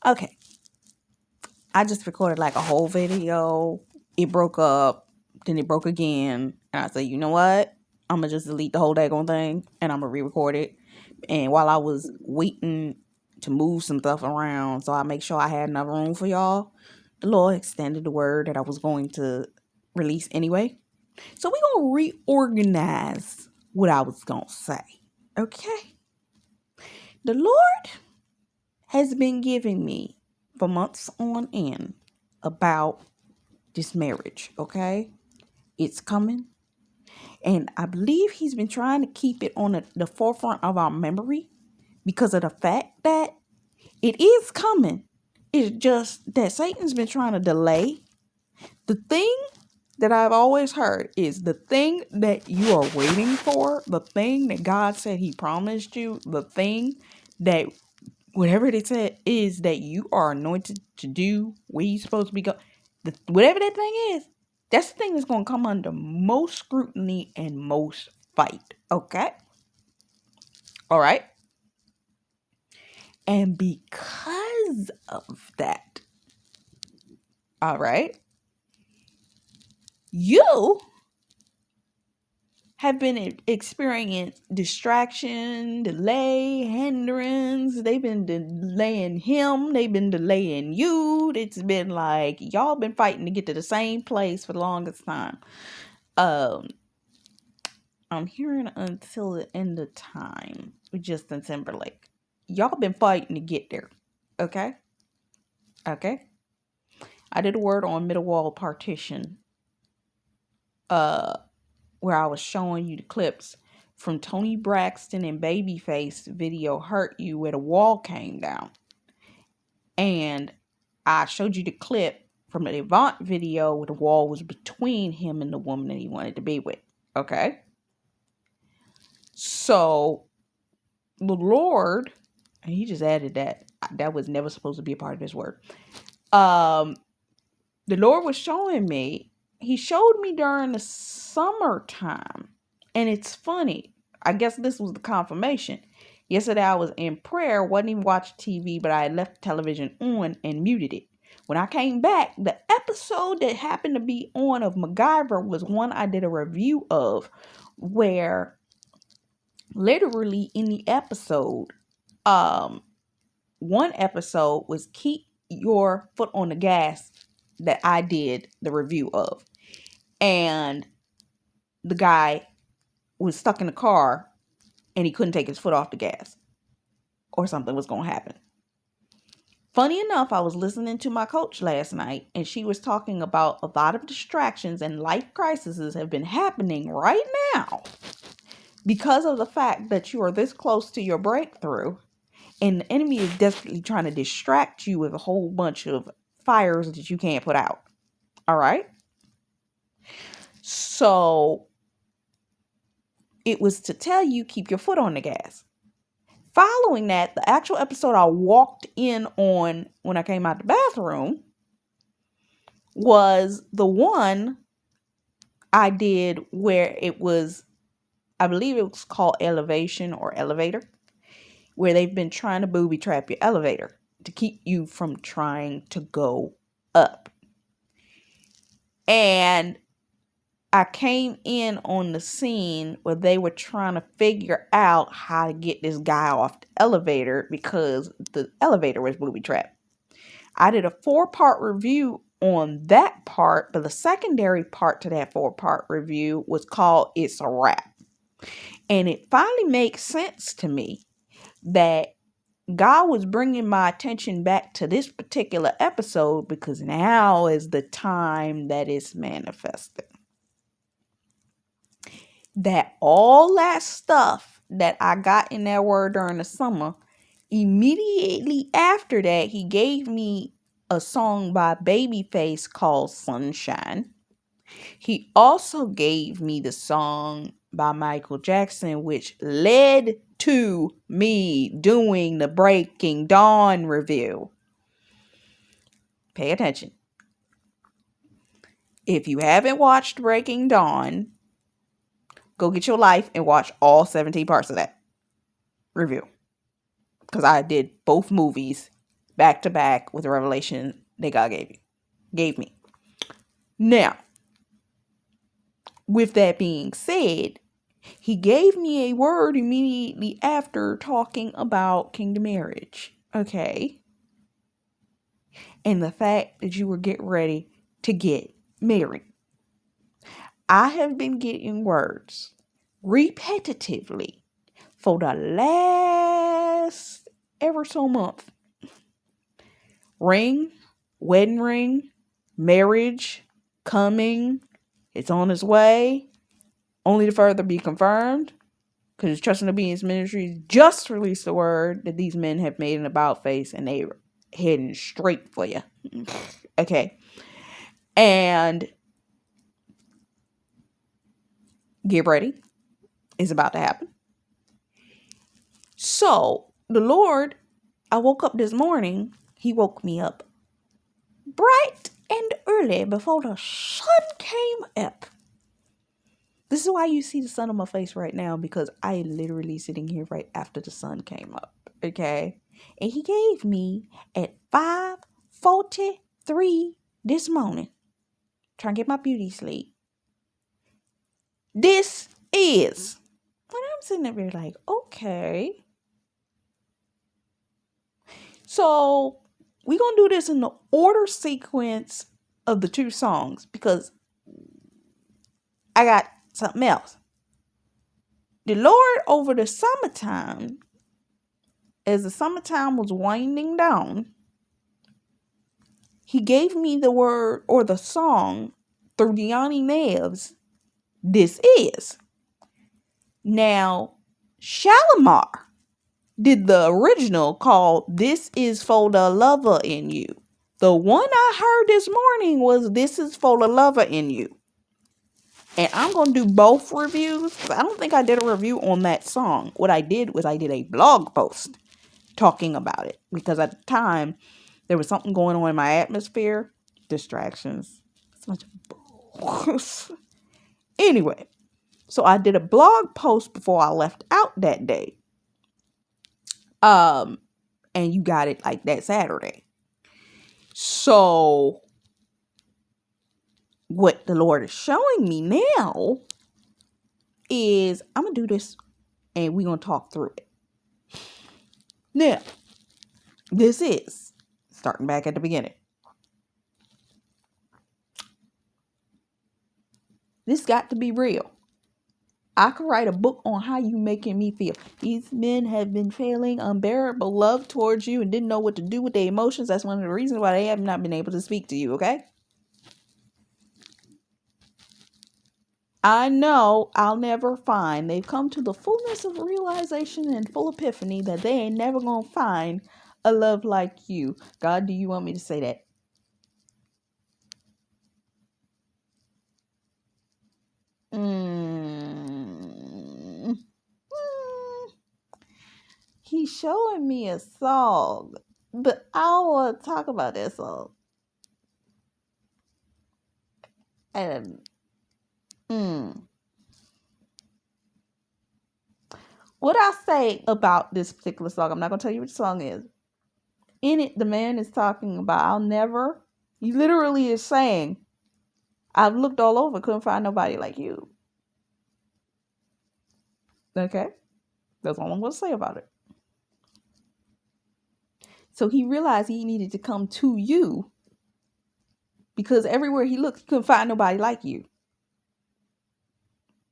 Okay. I just recorded like a whole video. It broke up, then it broke again. And I said, you know what? I'm going to just delete the whole daggone thing and I'm going to re-record it. And while I was waiting to move some stuff around so I make sure I had enough room for y'all, the Lord extended the word that I was going to release anyway. So we're going to reorganize what I was going to say. Okay? The Lord has been giving me for months on end about this marriage, okay? It's coming. And I believe he's been trying to keep it on the forefront of our memory because of the fact that it is coming. It's just that Satan's been trying to delay. The thing that I've always heard is the thing that you are waiting for, the thing that God said he promised you, the thing that whatever it said is that you are anointed to do where you're supposed to be going. Whatever that thing is, that's the thing that's going to come under most scrutiny and most fight. Okay? All right? And because of that, all right, you have been experiencing distraction, delay, hindrance. They've been delaying him. They've been delaying you. It's been like y'all been fighting to get to the same place for the longest time. I'm hearing until the end of time with Justin Timberlake. Y'all been fighting to get there. Okay? Okay? I did a word on middle wall partition. Where I was showing you the clips from Tony Braxton and Babyface video Hurt You where the wall came down. And I showed you the clip from the Avant video where the wall was between him and the woman that he wanted to be with. Okay? So, the Lord, and he just added that. That was never supposed to be a part of this word. The Lord was showing me. He showed me during the summertime. And it's funny. I guess this was the confirmation. Yesterday I was in prayer, wasn't even watching TV, but I had left the television on and muted it. When I came back, the episode that happened to be on of MacGyver was one I did a review of, where literally in the episode, one episode was Keep Your Foot on the Gas that I did the review of. And the guy was stuck in the car and he couldn't take his foot off the gas or something was going to happen. Funny enough, I was listening to my coach last night and she was talking about a lot of distractions and life crises have been happening right now because of the fact that you are this close to your breakthrough and the enemy is desperately trying to distract you with a whole bunch of fires that you can't put out. All right? So it was to tell you, keep your foot on the gas. Following that, the actual episode I walked in on when I came out the bathroom was the one I did where it was, I believe it was called Elevation or Elevator, where they've been trying to booby trap your elevator to keep you from trying to go up. And I came in on the scene where they were trying to figure out how to get this guy off the elevator because the elevator was booby trapped. I did a 4-part review on that part, but the secondary part to that 4-part review was called It's a Wrap. And it finally makes sense to me that God was bringing my attention back to this particular episode because now is the time that it's manifesting. That all that stuff that I got in that word during the summer, immediately after that, he gave me a song by Babyface called Sunshine. He also gave me the song by Michael Jackson, which led to me doing the Breaking Dawn review. Pay attention. If you haven't watched Breaking Dawn, go get your life and watch all 17 parts of that review. Because I did both movies back to back with the revelation that God gave me. Now, with that being said, he gave me a word immediately after talking about kingdom marriage. Okay. And the fact that you were getting ready to get married. I have been getting words repetitively for the last ever so month. Ring, wedding ring, marriage, coming, it's on its way, only to further be confirmed. Because Trust and Obedience Ministries just released the word that these men have made an about face and they're heading straight for you. Okay. And get ready. It's about to happen. So the Lord, I woke up this morning. He woke me up bright and early before the sun came up. This is why you see the sun on my face right now, because I literally sitting here right after the sun came up. Okay. And he gave me at 5:43 this morning, trying to get my beauty sleep. This is when I'm sitting there like, okay. So we're going to do this in the order sequence of the two songs because I got something else. The Lord over the summertime, as the summertime was winding down, he gave me the word or the song through Deani Neves, This Is. Now, Shalamar did the original called This Is for the Lover in You. The one I heard this morning was This Is for the Lover in You. And I'm going to do both reviews. I don't think I did a review on that song. What I did was I did a blog post talking about it. Because at the time, there was something going on in my atmosphere. Distractions. It's much bull. Anyway, so I did a blog post before I left out that day. And you got it like that Saturday. So what the Lord is showing me now is I'm going to do this and we're going to talk through it. Now, this is starting back at the beginning. This got to be real. I could write a book on how you making me feel. These men have been feeling unbearable love towards you and didn't know what to do with their emotions. That's one of the reasons why they have not been able to speak to you, okay? I know I'll never find. They've come to the fullness of realization and full epiphany that they ain't never gonna find a love like you. God, do you want me to say that? He's showing me a song, but I don't want to talk about that song. And what I say about this particular song, I'm not going to tell you what the song is. In it, the man is talking about, he literally is saying, I've looked all over, couldn't find nobody like you. Okay? That's all I'm going to say about it. So he realized he needed to come to you because everywhere he looked, he couldn't find nobody like you.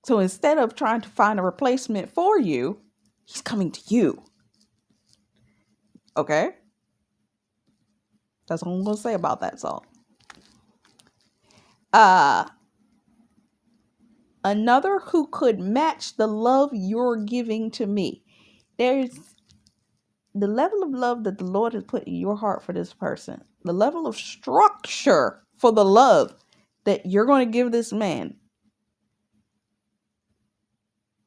So instead of trying to find a replacement for you, he's coming to you. Okay? That's all I'm going to say about that song. Another who could match the love you're giving to me. There's the level of love that the Lord has put in your heart for this person. The level of structure for the love that you're going to give this man.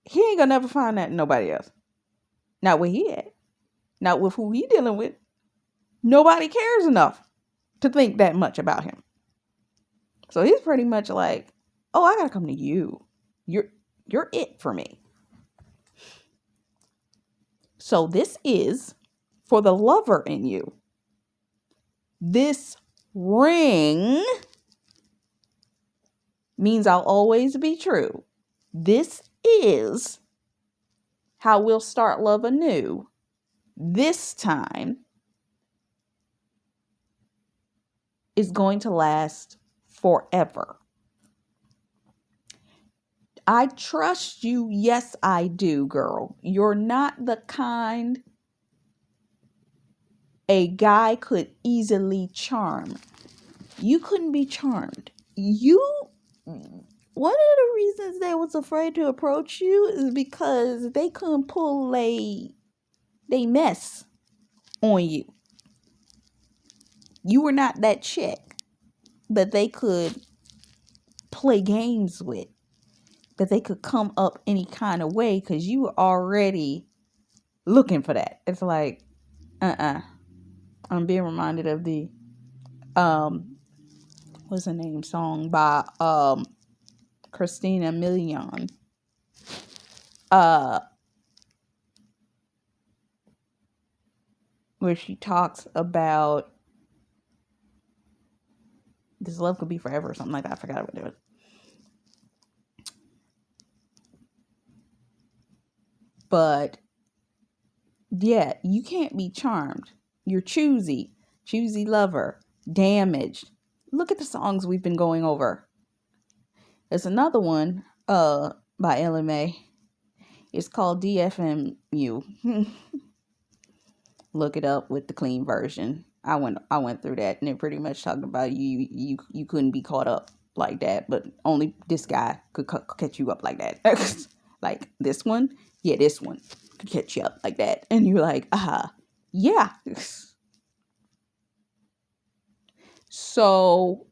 He ain't going to never find that in nobody else. Not where he at. Not with who he dealing with. Nobody cares enough to think that much about him. So he's pretty much like, oh, I got to come to you. You're it for me. So this is for the lover in you. This ring means I'll always be true. This is how we'll start love anew. This time is going to last forever. I trust you. Yes, I do, girl. You're not the kind a guy could easily charm. You couldn't be charmed. One of the reasons they was afraid to approach you is because they couldn't pull they mess on you. You were not that chick that they could play games with, that they could come up any kind of way, because you were already looking for that. It's like, I'm being reminded of the what's the name song by Christina Milian. Where she talks about this love could be forever or something like that. I forgot what it was. But yeah, you can't be charmed. You're choosy lover, damaged. Look at the songs we've been going over. There's another one by LMA. It's called DFMU. Look it up with the clean version. I went through that, and it pretty much talked about you couldn't be caught up like that, but only this guy could catch you up like that. Like this one, yeah, this one could catch you up like that, and you're like, yeah. So,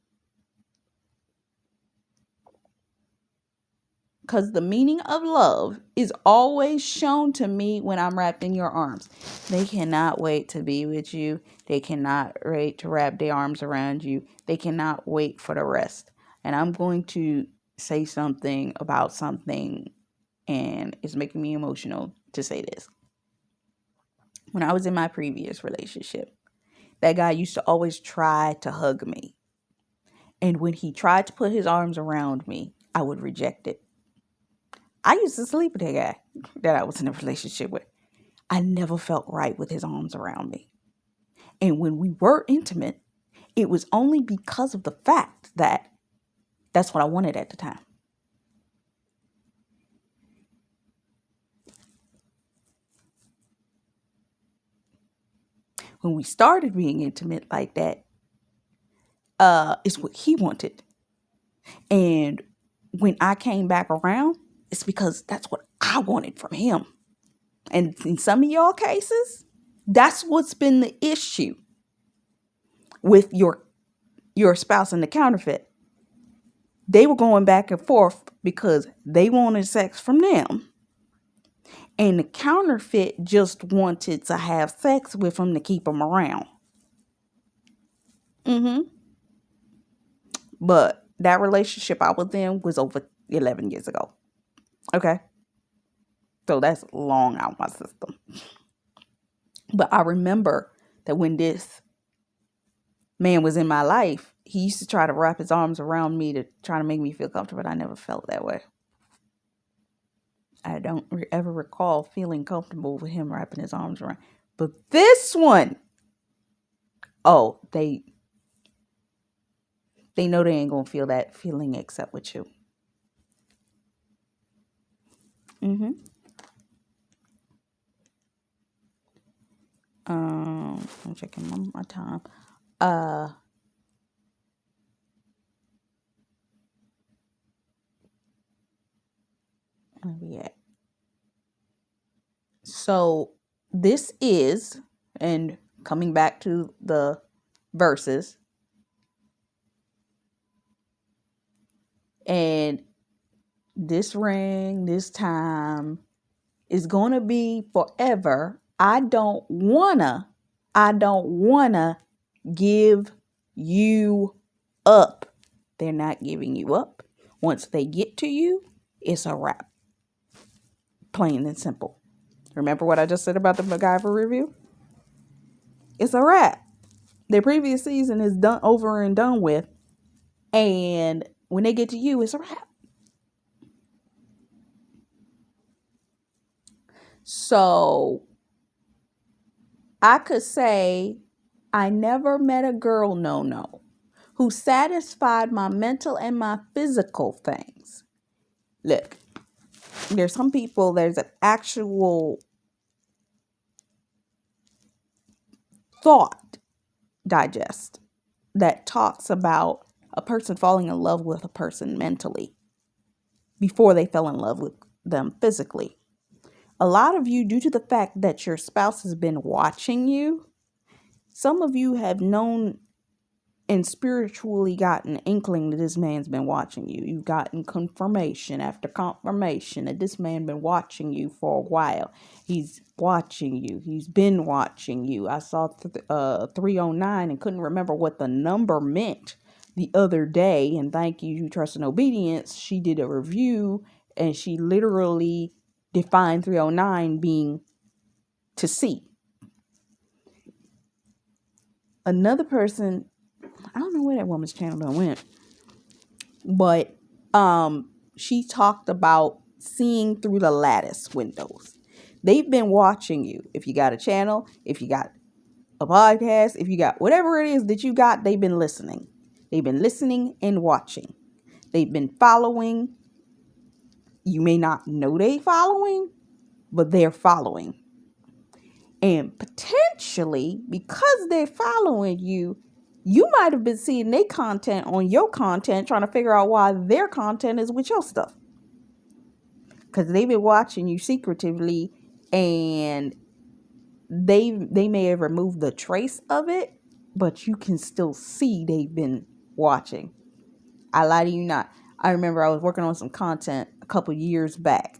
because the meaning of love is always shown to me when I'm wrapped in your arms. They cannot wait to be with you. They cannot wait to wrap their arms around you. They cannot wait for the rest. And I'm going to say something about something, and it's making me emotional to say this. When I was in my previous relationship, that guy used to always try to hug me. And when he tried to put his arms around me, I would reject it. I used to sleep with that guy that I was in a relationship with. I never felt right with his arms around me. And when we were intimate, it was only because of the fact that that's what I wanted at the time. When we started being intimate like that, it's what he wanted. And when I came back around, it's because that's what I wanted from him. And in some of y'all cases, that's what's been the issue with your spouse and the counterfeit. They were going back and forth because they wanted sex from them. And the counterfeit just wanted to have sex with him to keep him around. But that relationship I was in was over 11 years ago. Okay? So that's long out my system. But I remember that when this man was in my life, he used to try to wrap his arms around me to try to make me feel comfortable. I never felt that way. I don't ever recall feeling comfortable with him wrapping his arms around. But this one, oh, they know they ain't gonna feel that feeling except with you. I'm checking my time. Where we at? So this is, and coming back to the verses, and this ring, this time is going to be forever. I don't wanna give you up. They're not giving you up. Once they get to you, it's a wrap. Plain and simple. Remember what I just said about the MacGyver review? It's a wrap. Their previous season is done over and done with. And when they get to you, it's a wrap. So I could say I never met a girl, no, who satisfied my mental and my physical things. Look, there's some people, there's an actual thought digest that talks about a person falling in love with a person mentally before they fell in love with them physically. A lot of you, due to the fact that your spouse has been watching you, some of you have known and spiritually gotten an inkling that this man's been watching you. You've gotten confirmation after confirmation that this man been watching you for a while. He's watching you. He's been watching you. I saw 309 and couldn't remember what the number meant the other day. And thank you, Trust and Obedience. She did a review and she literally defined 309 being to see. Another person, I don't know where that woman's channel done went, but she talked about seeing through the lattice windows. They've been watching you. If you got a channel, if you got a podcast, if you got whatever it is that you got, they've been listening. They've been listening and watching. They've been following. You may not know they following, but they're following. And potentially, because they're following you, you might have been seeing their content on your content, trying to figure out why their content is with your stuff. Because they've been watching you secretively, and they may have removed the trace of it, but you can still see they've been watching. I lie to you not. I remember I was working on some content a couple years back,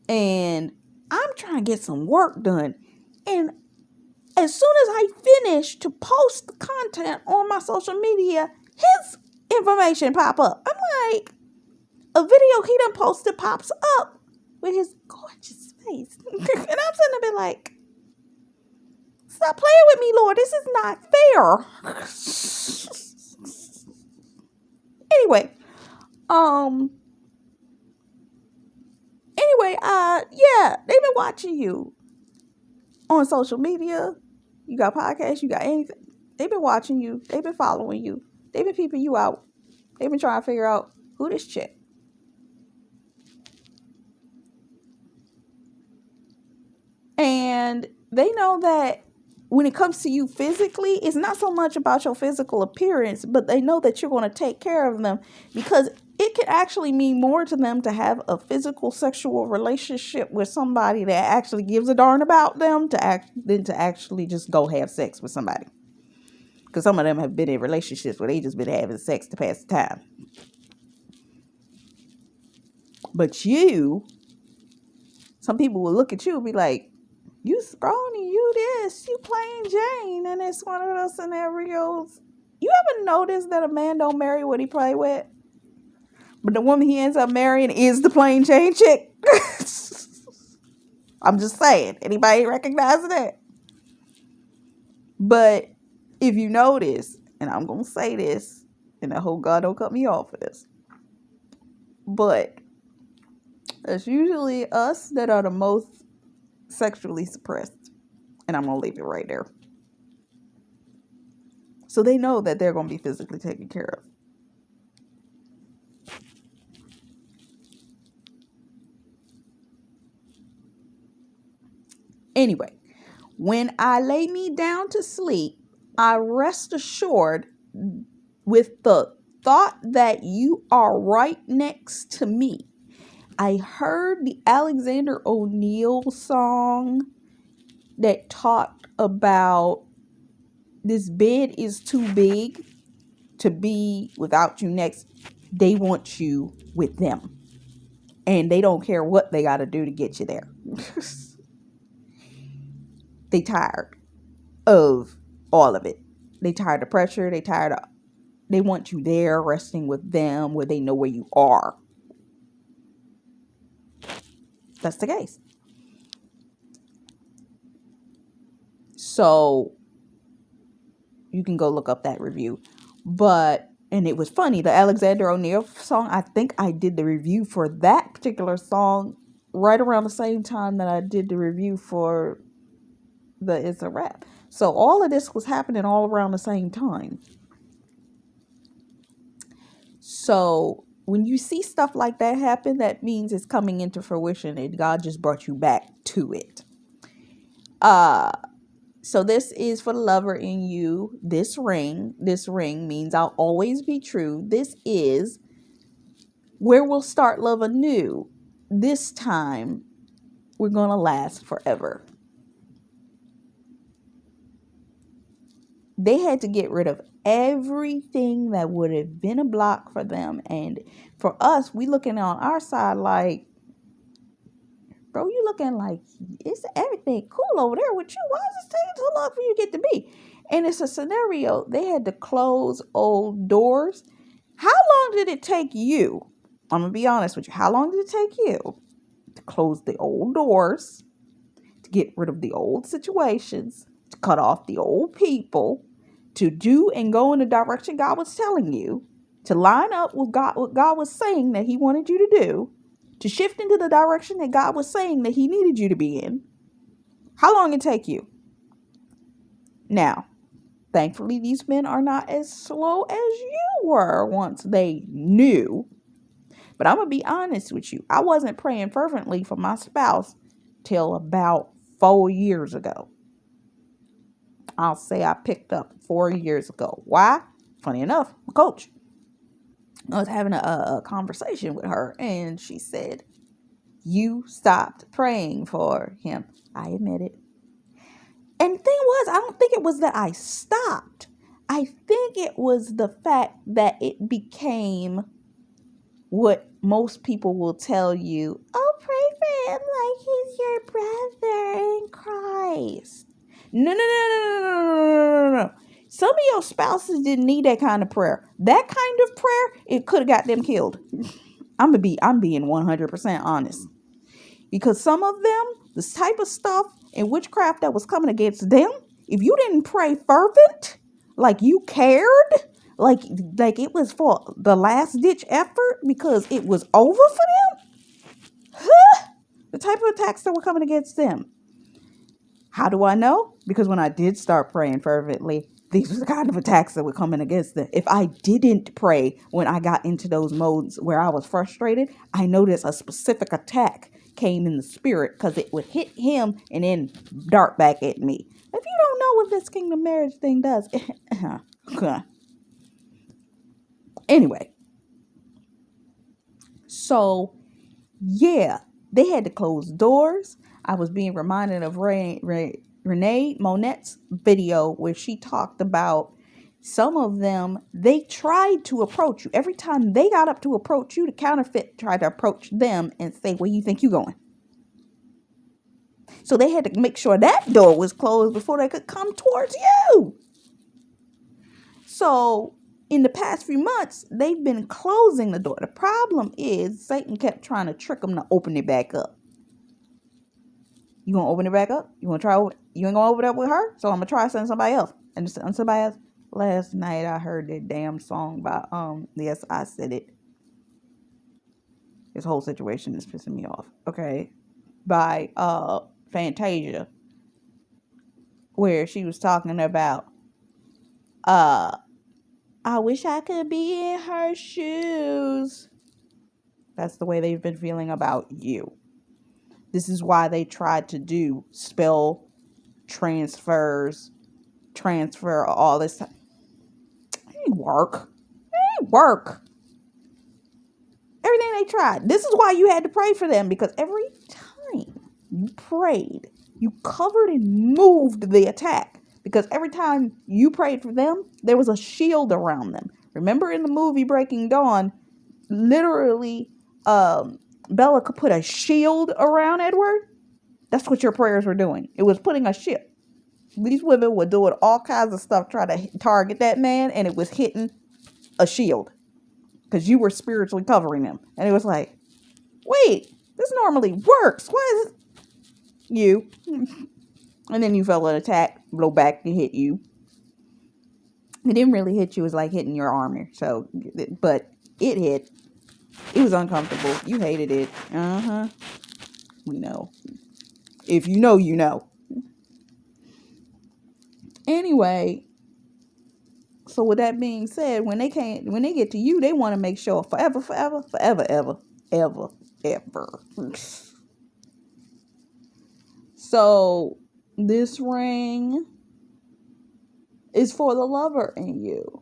and I'm trying to get some work done. And as soon as I finish to post the content on my social media, his information pop up. I'm like, a video he done posted pops up with his gorgeous face. And I'm sitting there like, stop playing with me, Lord. This is not fair. Anyway, yeah, they've been watching you on social media. You got podcasts, you got anything. They've been watching you. They've been following you. They've been peeping you out. They've been trying to figure out who this chick. And they know that when it comes to you physically, it's not so much about your physical appearance, but they know that you're going to take care of them, because it can actually mean more to them to have a physical sexual relationship with somebody that actually gives a darn about them than to actually just go have sex with somebody. Because some of them have been in relationships where they just been having sex to pass the time. But some people will look at you and be like, you scrawny, you this, you plain Jane. And it's one of those scenarios. You ever notice that a man don't marry what he play with? But the woman he ends up marrying is the plain Jane chick. I'm just saying. Anybody recognize that? But if you notice, and I'm going to say this, and I hope God don't cut me off for this, but it's usually us that are the most sexually suppressed. And I'm going to leave it right there. So they know that they're going to be physically taken care of. Anyway, when I lay me down to sleep, I rest assured with the thought that you are right next to me. I heard the Alexander O'Neal song that talked about this bed is too big to be without you next. They want you with them. And they don't care what they got to do to get you there. They tired of all of it. They tired of pressure. They want you there resting with them where they know where you are. That's the case. So You can go look up that review. But, and it was funny, the Alexander O'Neal song, I think I did the review for that particular song right around the same time that I did the review for the It's a Rap. So all of this was happening all around the same time. So when you see stuff like that happen, that means it's coming into fruition and God just brought you back to it. So this is for the lover in you. This ring means I'll always be true. This is where we'll start love anew. This time we're going to last forever. They had to get rid of everything that would have been a block for them. And for us, we looking on our side like, bro, you looking like it's everything cool over there with you. Why is it taking so long for you to get to me? And it's a scenario. They had to close old doors. How long did it take you? I'm going to be honest with you. How long did it take you to close the old doors, to get rid of the old situations, to cut off the old people, to do and go in the direction God was telling you, to line up with God, what God was saying that he wanted you to do, to shift into the direction that God was saying that he needed you to be in? How long did it take you? Now, thankfully, these men are not as slow as you were once they knew. But I'm going to be honest with you. I wasn't praying fervently for my spouse till about 4 years ago. I'll say I picked up 4 years ago. Why? Funny enough, my coach. I was having a conversation with her and she said, you stopped praying for him. I admit it. And the thing was, I don't think it was that I stopped. I think it was the fact that it became what most people will tell you. Oh, pray for him like he's your brother in Christ. No. Some of your spouses didn't need that kind of prayer. That kind of prayer, it could have got them killed. I'm being 100% honest. Because some of them, this type of stuff and witchcraft that was coming against them, if you didn't pray fervent, like you cared, like it was for the last ditch effort because it was over for them, the type of attacks that were coming against them. How do I know? Because when I did start praying fervently, these were the kind of attacks that were coming against them. If I didn't pray when I got into those modes where I was frustrated, I noticed a specific attack came in the spirit because it would hit him and then dart back at me. If you don't know what this kingdom marriage thing does, anyway. So, yeah, they had to close doors. I was being reminded of Renee Monet's video where she talked about some of them, they tried to approach you. Every time they got up to approach you, the counterfeit tried to approach them and say, where you think you're going? So they had to make sure that door was closed before they could come towards you. So in the past few months, they've been closing the door. The problem is Satan kept trying to trick them to open it back up. You gonna open it back up? You wanna try? You ain't gonna open it up with her? So I'm gonna try sending somebody else. And somebody else. Last night I heard that damn song by Yes, I Said It. This whole situation is pissing me off. Okay, by Fantasia, where she was talking about I wish I could be in her shoes. That's the way they've been feeling about you. This is why they tried to do spell transfer all this time. It ain't work. Everything they tried. This is why you had to pray for them, because every time you prayed, you covered and moved the attack. Because every time you prayed for them, there was a shield around them. Remember in the movie Breaking Dawn, literally, Bella could put a shield around Edward. That's what your prayers were doing. It was putting a shield. These women were doing all kinds of stuff trying to target that man, and it was hitting a shield because you were spiritually covering him. And it was like, wait, this normally works. Why is it you? And then you felt an attack blow back and hit you. It didn't really hit you. It was like hitting your armor. So, but it hit. It was uncomfortable. You hated it. Uh-huh. We know. If you know, you know. Anyway, so with that being said, when they get to you, they want to make sure forever, forever, forever, ever, ever, ever. So this ring is for the lover in you.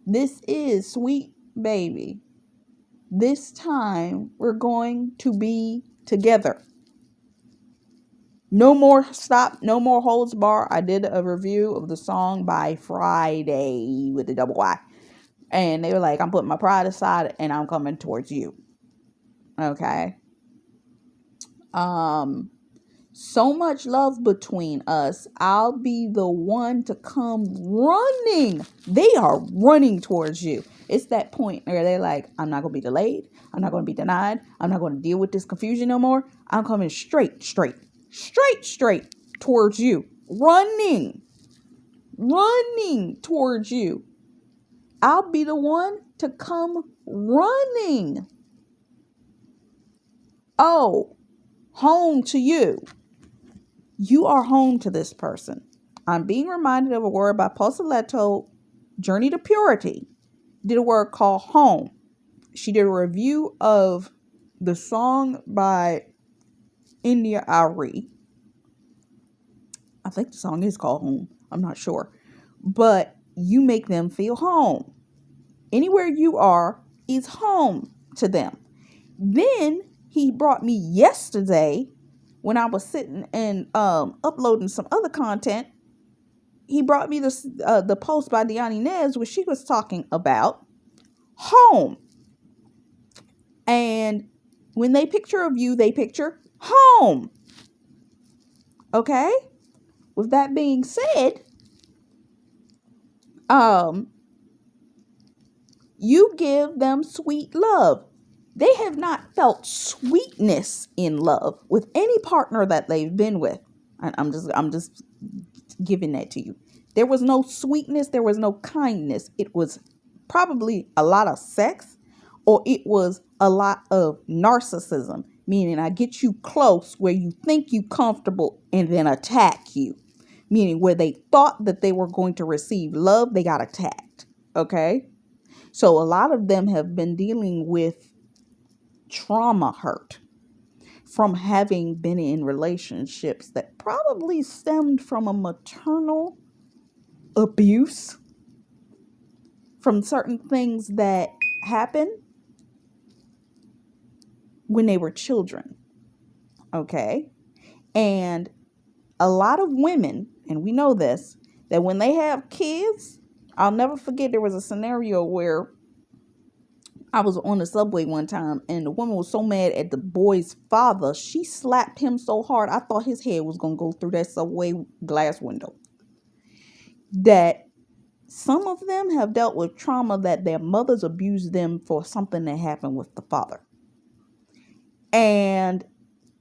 This is sweet baby. This time we're going to be together. No more stop, no more holds bar. I did a review of the song by Friday with the double Y. And they were like, I'm putting my pride aside and I'm coming towards you. Okay. So much love between us. I'll be the one to come running. They are running towards you. It's that point where they're like, I'm not going to be delayed. I'm not going to be denied. I'm not going to deal with this confusion no more. I'm coming straight towards you. Running towards you. I'll be the one to come running. Oh, home to you. You are home to this person. I'm being reminded of a word by Posaletto, Journey to Purity. Did a word called home. She did a review of the song by India Ari. I think the song is called Home. I'm not sure. But you make them feel home. Anywhere you are is home to them. Then he brought me yesterday when I was sitting and uploading some other content. He brought me this the post by Diane Inez where she was talking about home. And when they picture of you, they picture home. Okay? With that being said, you give them sweet love. They have not felt sweetness in love with any partner that they've been with. I'm just giving that to you. There was no sweetness. There was no kindness. It was probably a lot of sex, or it was a lot of narcissism, meaning I get you close where you think you comfortable and then attack you, meaning where they thought that they were going to receive love, they got attacked. Okay. So a lot of them have been dealing with trauma hurt from having been in relationships that probably stemmed from a maternal abuse, from certain things that happened when they were children. Okay. And a lot of women, and we know this, that when they have kids, I'll never forget there was a scenario where I was on the subway one time and the woman was so mad at the boy's father, she slapped him so hard I thought his head was going to go through that subway glass window. That some of them have dealt with trauma that their mothers abused them for something that happened with the father. And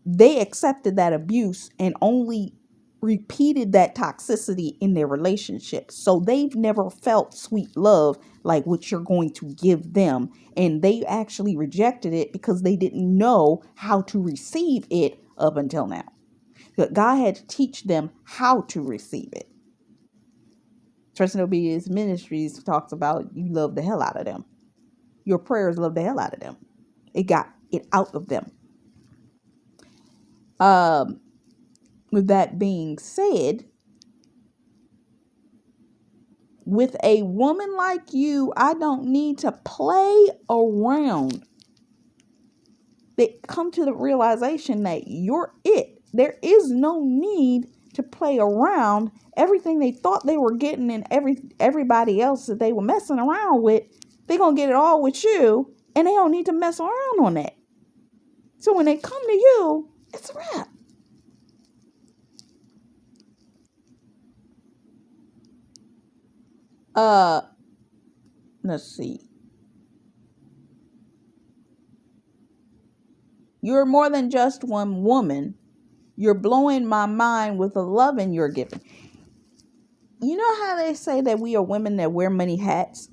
they accepted that abuse and only repeated that toxicity in their relationship. So they've never felt sweet love like what you're going to give them. And they actually rejected it because they didn't know how to receive it up until now. But God had to teach them how to receive it. Trust and Obedience Ministries talks about you love the hell out of them. Your prayers love the hell out of them. It got it out of them. With that being said, with a woman like you, I don't need to play around. They come to the realization that you're it. There is no need to play around. Everything they thought they were getting and everybody else that they were messing around with, they're going to get it all with you, and they don't need to mess around on that. So when they come to you, it's a wrap. Let's see. You're more than just one woman. You're blowing my mind with the loving you're giving. You know how they say that we are women that wear many hats?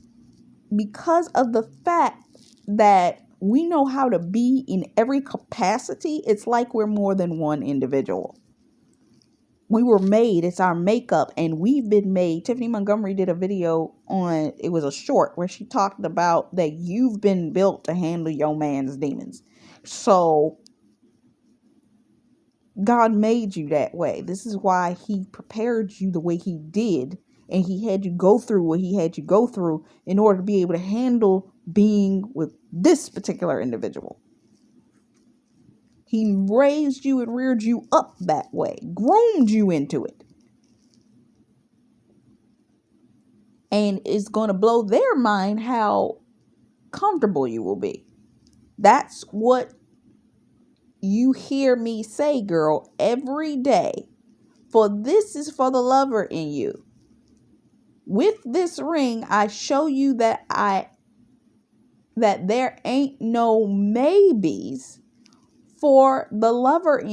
Because of the fact that we know how to be in every capacity, it's like we're more than one individual. We were made, it's our makeup, and we've been made. Tiffany Montgomery did a video on, it was a short, where she talked about that you've been built to handle your man's demons. So God made you that way. This is why he prepared you the way he did. And he had you go through what he had you go through in order to be able to handle being with this particular individual. He raised you and reared you up that way, groomed you into it. And it's going to blow their mind how comfortable you will be. That's what you hear me say, girl, every day. For this is for the lover in you. With this ring, I show you that there ain't no maybes for the lover in